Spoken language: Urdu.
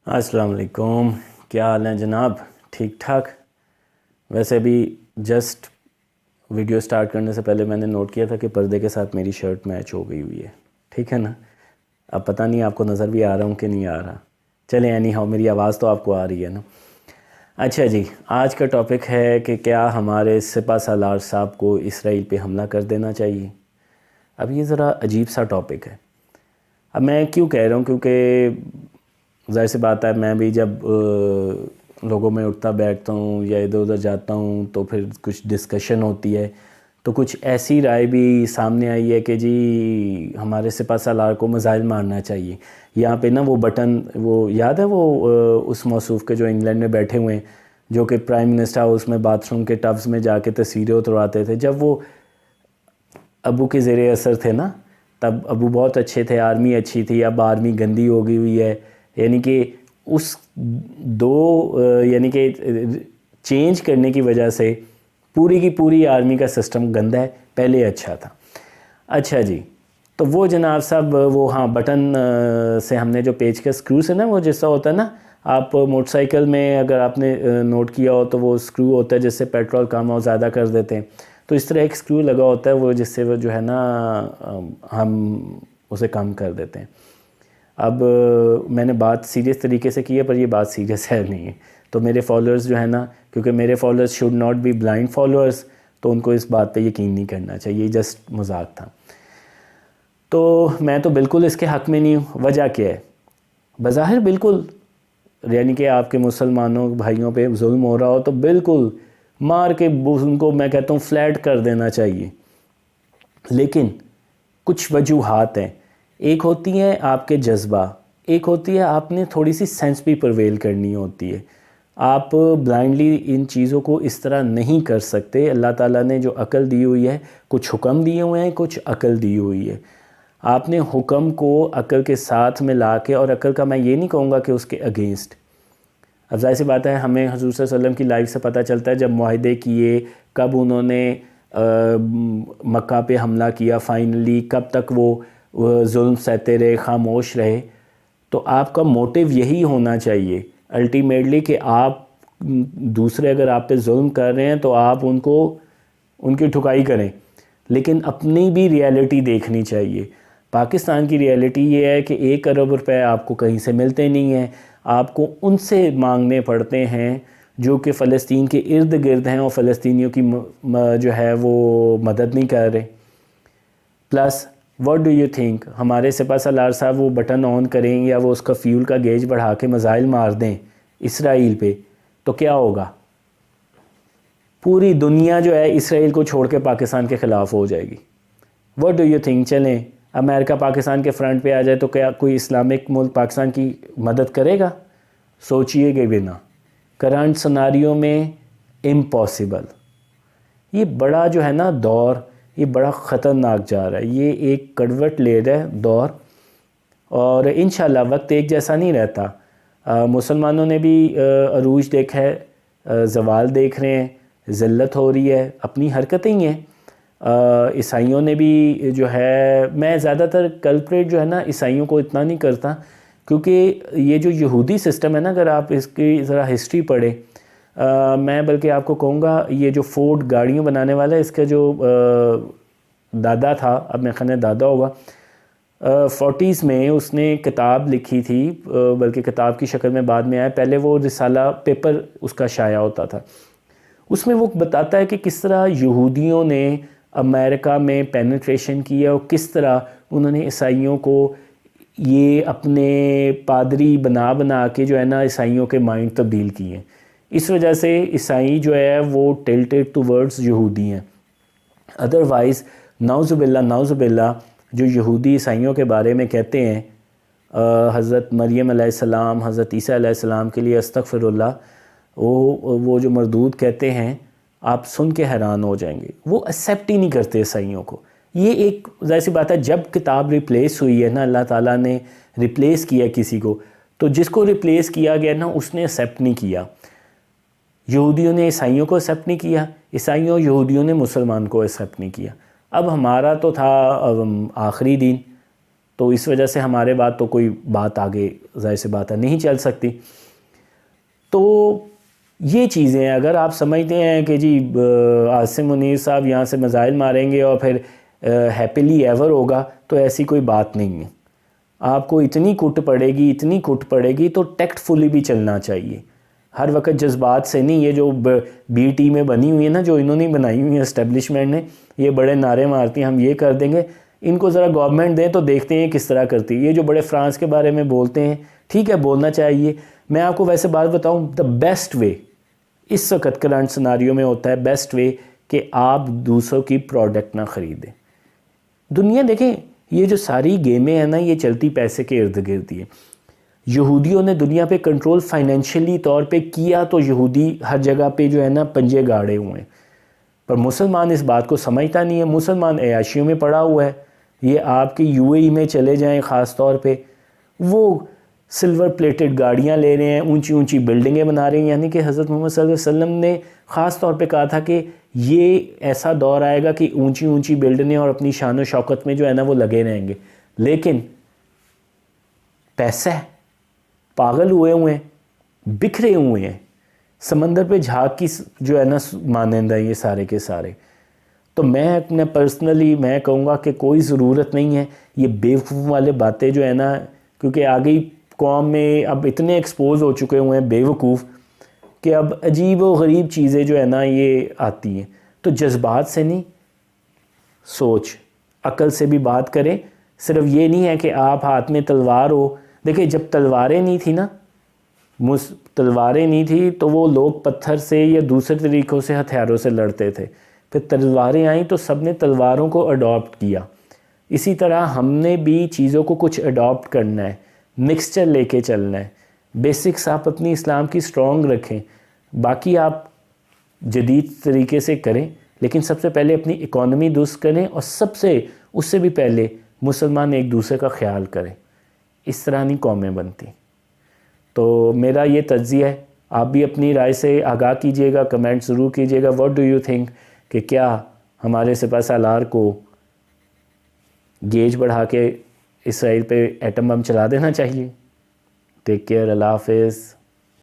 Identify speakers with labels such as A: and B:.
A: السلام علیکم، کیا حال ہیں جناب؟ ٹھیک ٹھاک؟ ویسے بھی جسٹ ویڈیو سٹارٹ کرنے سے پہلے میں نے نوٹ کیا تھا کہ پردے کے ساتھ میری شرٹ میچ ہو گئی ہوئی ہے، ٹھیک ہے نا؟ اب پتہ نہیں آپ کو نظر بھی آ رہا ہوں کہ نہیں آ رہا، چلیں اینی ہاؤ میری آواز تو آپ کو آ رہی ہے نا؟ اچھا جی، آج کا ٹاپک ہے کہ کیا ہمارے سپہ سالار صاحب کو اسرائیل پہ حملہ کر دینا چاہیے۔ اب یہ ذرا عجیب سا ٹاپک ہے۔ اب میں کیوں کہہ رہا ہوں، کیونکہ ظاہر سی بات ہے میں بھی جب لوگوں میں اٹھتا بیٹھتا ہوں یا ادھر ادھر جاتا ہوں تو پھر کچھ ڈسکشن ہوتی ہے، تو کچھ ایسی رائے بھی سامنے آئی ہے کہ جی ہمارے سپہ سالار کو میزائل مارنا چاہیے۔ یہاں پہ نا وہ بٹن، وہ یاد ہے وہ اس موصوف کے جو انگلینڈ میں بیٹھے ہوئے ہیں، جو کہ پرائم منسٹر ہاؤس میں باتھ روم کے ٹبز میں جا کے تصویریں اترواتے تھے جب وہ ابو کے زیر اثر تھے نا، تب ابو بہت اچھے تھے، آرمی اچھی تھی، اب آرمی گندی ہو گئی ہوئی ہے، یعنی کہ اس یعنی کہ چینج کرنے کی وجہ سے پوری کی پوری آرمی کا سسٹم گندا ہے، پہلے اچھا تھا۔ اچھا جی، تو وہ جناب صاحب وہ ہاں بٹن سے ہم نے جو پیچ کا اسکرو سے نا، وہ جیسا ہوتا ہے نا، آپ موٹر سائیکل میں اگر آپ نے نوٹ کیا ہو تو وہ اسکرو ہوتا ہے جس سے پیٹرول کم اور زیادہ کر دیتے ہیں، تو اس طرح ایک اسکرو لگا ہوتا ہے وہ جس سے وہ جو ہے نا ہم اسے کم کر دیتے ہیں۔ اب میں نے بات سیریس طریقے سے کی ہے، پر یہ بات سیریس ہے نہیں ہے، تو میرے فالوورز جو ہے نا، کیونکہ میرے followers should not be blind followers, تو ان کو اس بات پہ یقین نہیں کرنا چاہیے، جسٹ مذاق تھا۔ تو میں تو بالکل اس کے حق میں نہیں ہوں۔ وجہ کیا ہے؟ بظاہر بالکل، یعنی کہ آپ کے مسلمانوں بھائیوں پہ ظلم ہو رہا ہو تو بالکل مار کے ان کو میں کہتا ہوں فلیٹ کر دینا چاہیے، لیکن کچھ وجوہات ہیں۔ ایک ہوتی ہے آپ کے جذبہ، ایک ہوتی ہے آپ نے تھوڑی سی سینس بھی پرویل کرنی ہوتی ہے۔ آپ بلائنڈلی ان چیزوں کو اس طرح نہیں کر سکتے۔ اللہ تعالیٰ نے جو عقل دی ہوئی ہے، کچھ حکم دیے ہوئے ہیں، کچھ عقل دی ہوئی ہے۔ آپ نے حکم کو عقل کے ساتھ ملا کے، اور عقل کا میں یہ نہیں کہوں گا کہ اس کے اگینسٹ، اب ظاہر سی بات ہے ہمیں حضور صلی اللہ علیہ وسلم کی لائف سے پتہ چلتا ہے جب معاہدے کیے، کب انہوں نے مکہ پہ حملہ کیا، فائنلی کب تک وہ ظلم سہتے رہے، خاموش رہے۔ تو آپ کا موٹیو یہی ہونا چاہیے الٹیمیٹلی کہ آپ دوسرے اگر آپ پہ ظلم کر رہے ہیں تو آپ ان کی ٹھکائی کریں، لیکن اپنی بھی ریالٹی دیکھنی چاہیے۔ پاکستان کی ریالٹی یہ ہے کہ 1 ارب روپے آپ کو کہیں سے ملتے نہیں ہیں، آپ کو ان سے مانگنے پڑتے ہیں جو کہ فلسطین کے ارد گرد ہیں اور فلسطینیوں کی جو ہے وہ مدد نہیں کر رہے۔ Plus what do you think ہمارے سپہ سالار صاحب وہ بٹن آن کریں یا وہ اس کا فیول کا گیج بڑھا کے میزائل مار دیں اسرائیل پہ تو کیا ہوگا؟ پوری دنیا جو ہے اسرائیل کو چھوڑ کے پاکستان کے خلاف ہو جائے گی۔ What do you think? چلیں امریکہ پاکستان کے فرنٹ پہ آ جائے تو کیا کوئی اسلامک ملک پاکستان کی مدد کرے گا؟ سوچئے گے بنا، کرنٹ سناریوں میں امپاسبل۔ یہ بڑا جو ہے نا دور، یہ بڑا خطرناک جا رہا ہے، یہ ایک کڑوٹ لے رہا ہے دور، اور انشاءاللہ وقت ایک جیسا نہیں رہتا۔ مسلمانوں نے بھی عروج دیکھا ہے، زوال دیکھ رہے ہیں، ذلت ہو رہی ہے، اپنی حرکتیں ہی ہیں۔ عیسائیوں نے بھی جو ہے، میں زیادہ تر کلپریٹ جو ہے نا عیسائیوں کو اتنا نہیں کرتا، کیونکہ یہ جو یہودی سسٹم ہے نا، اگر آپ اس کی ذرا ہسٹری پڑھیں، میں بلکہ آپ کو کہوں گا یہ جو فورڈ گاڑیوں بنانے والا ہے، اس کا جو دادا تھا، اب میں خیال دادا ہوگا، 40s میں اس نے کتاب لکھی تھی، بلکہ کتاب کی شکل میں بعد میں آیا، پہلے وہ رسالہ پیپر اس کا شائع ہوتا تھا۔ اس میں وہ بتاتا ہے کہ کس طرح یہودیوں نے امریکہ میں پینیٹریشن کیا اور کس طرح انہوں نے عیسائیوں کو یہ اپنے پادری بنا کے جو ہے نا عیسائیوں کے مائنڈ تبدیل کیے ہیں۔ اس وجہ سے عیسائی جو ہے وہ ٹلٹڈ ٹورڈز یہودی ہیں۔ ادروائز نعوذ باللہ جو یہودی عیسائیوں کے بارے میں کہتے ہیں، حضرت مریم علیہ السلام، حضرت عیسیٰ علیہ السلام کے لیے استغفر اللہ، وہ جو مردود کہتے ہیں، آپ سن کے حیران ہو جائیں گے۔ وہ ایکسیپٹ ہی نہیں کرتے عیسائیوں کو۔ یہ ایک ظاہر سی بات ہے، جب کتاب ریپلیس ہوئی ہے نا، اللہ تعالیٰ نے ریپلیس کیا کسی کو، تو جس کو ریپلیس کیا گیا نا اس نے ایکسیپٹ نہیں کیا۔ یہودیوں نے عیسائیوں کو ایکسیپٹ نہیں کیا، عیسائیوں یہودیوں نے مسلمان کو ایکسیپٹ نہیں کیا۔ اب ہمارا تو تھا آخری دن، تو اس وجہ سے ہمارے بعد تو کوئی بات آگے ظاہر سی بات ہے نہیں چل سکتی. تو یہ چیزیں اگر آپ سمجھتے ہیں کہ جی عاصم منیر صاحب یہاں سے میزائل ماریں گے اور پھر ہیپیلی ایور ہوگا، تو ایسی کوئی بات نہیں ہے. آپ کو اتنی کٹ پڑے گی تو ٹیکٹ فلی بھی چلنا چاہیے. ہر وقت جذبات سے نہیں. یہ جو بی ٹیمیں بنی ہوئی ہیں نا، جو انہوں نے بنائی ہوئی ہیں اسٹیبلشمنٹ نے، یہ بڑے نعرے مارتی ہیں ہم یہ کر دیں گے. ان کو ذرا گورنمنٹ دیں تو دیکھتے ہیں کس طرح کرتی ہے. یہ جو بڑے فرانس کے بارے میں بولتے ہیں، ٹھیک ہے بولنا چاہیے. میں آپ کو ویسے بات بتاؤں، دا بیسٹ وے اس وقت کرنٹ سناریو میں ہوتا ہے، بیسٹ وے کہ آپ دوسروں کی پروڈکٹ نہ خریدیں. دنیا دیکھیں، یہ جو ساری گیمیں ہیں نا، یہ چلتی پیسے کے ارد گرد ہی ہے. یہودیوں نے دنیا پہ کنٹرول فائنینشلی طور پہ کیا تو یہودی ہر جگہ پہ جو ہے نا پنجے گاڑے ہوئے ہیں. پر مسلمان اس بات کو سمجھتا نہیں ہے. مسلمان عیاشیوں میں پڑا ہوا ہے. یہ آپ کی یو اے ای میں چلے جائیں، خاص طور پہ وہ سلور پلیٹڈ گاڑیاں لے رہے ہیں، اونچی اونچی بلڈنگیں بنا رہے ہیں. یعنی کہ حضرت محمد صلی اللہ علیہ وسلم نے خاص طور پہ کہا تھا کہ یہ ایسا دور آئے گا کہ اونچی اونچی بلڈنگیں اور اپنی شان و شوکت میں جو ہے نا وہ لگے رہیں گے. لیکن پیسہ پاگل ہوئے ہیں، بکھرے ہوئے ہیں، سمندر پہ جھاگ کی جو ہے نا مانند ہے یہ سارے کے سارے. تو میں اپنے پرسنلی میں کہوں گا کہ کوئی ضرورت نہیں ہے یہ بیوقوف والے باتیں جو ہے نا، کیونکہ آگے قوم میں اب اتنے ایکسپوز ہو چکے ہوئے ہیں بیوقوف کہ اب عجیب و غریب چیزیں جو ہے نا یہ آتی ہیں. تو جذبات سے نہیں، سوچ عقل سے بھی بات کریں. صرف یہ نہیں ہے کہ آپ ہاتھ میں تلوار ہو. دیکھیں جب تلواریں نہیں تھی تو وہ لوگ پتھر سے یا دوسرے طریقوں سے ہتھیاروں سے لڑتے تھے. پھر تلواریں آئیں تو سب نے تلواروں کو اڈاپٹ کیا. اسی طرح ہم نے بھی چیزوں کو کچھ اڈاپٹ کرنا ہے، مکسچر لے کے چلنا ہے. بیسکس آپ اپنی اسلام کی سٹرونگ رکھیں، باقی آپ جدید طریقے سے کریں. لیکن سب سے پہلے اپنی اکانومی درست کریں، اور اس سے بھی پہلے مسلمان ایک دوسرے کا خیال کریں. اس طرح نہیں قومیں بنتی. تو میرا یہ تجزیہ ہے. آپ بھی اپنی رائے سے آگاہ کیجئے گا، کمنٹ ضرور کیجئے گا. واٹ ڈو یو تھنک کہ کیا ہمارے سپہ سالار کو گیج بڑھا کے اسرائیل پہ ایٹم بم چلا دینا چاہیے؟ Take care. اللہ حافظ.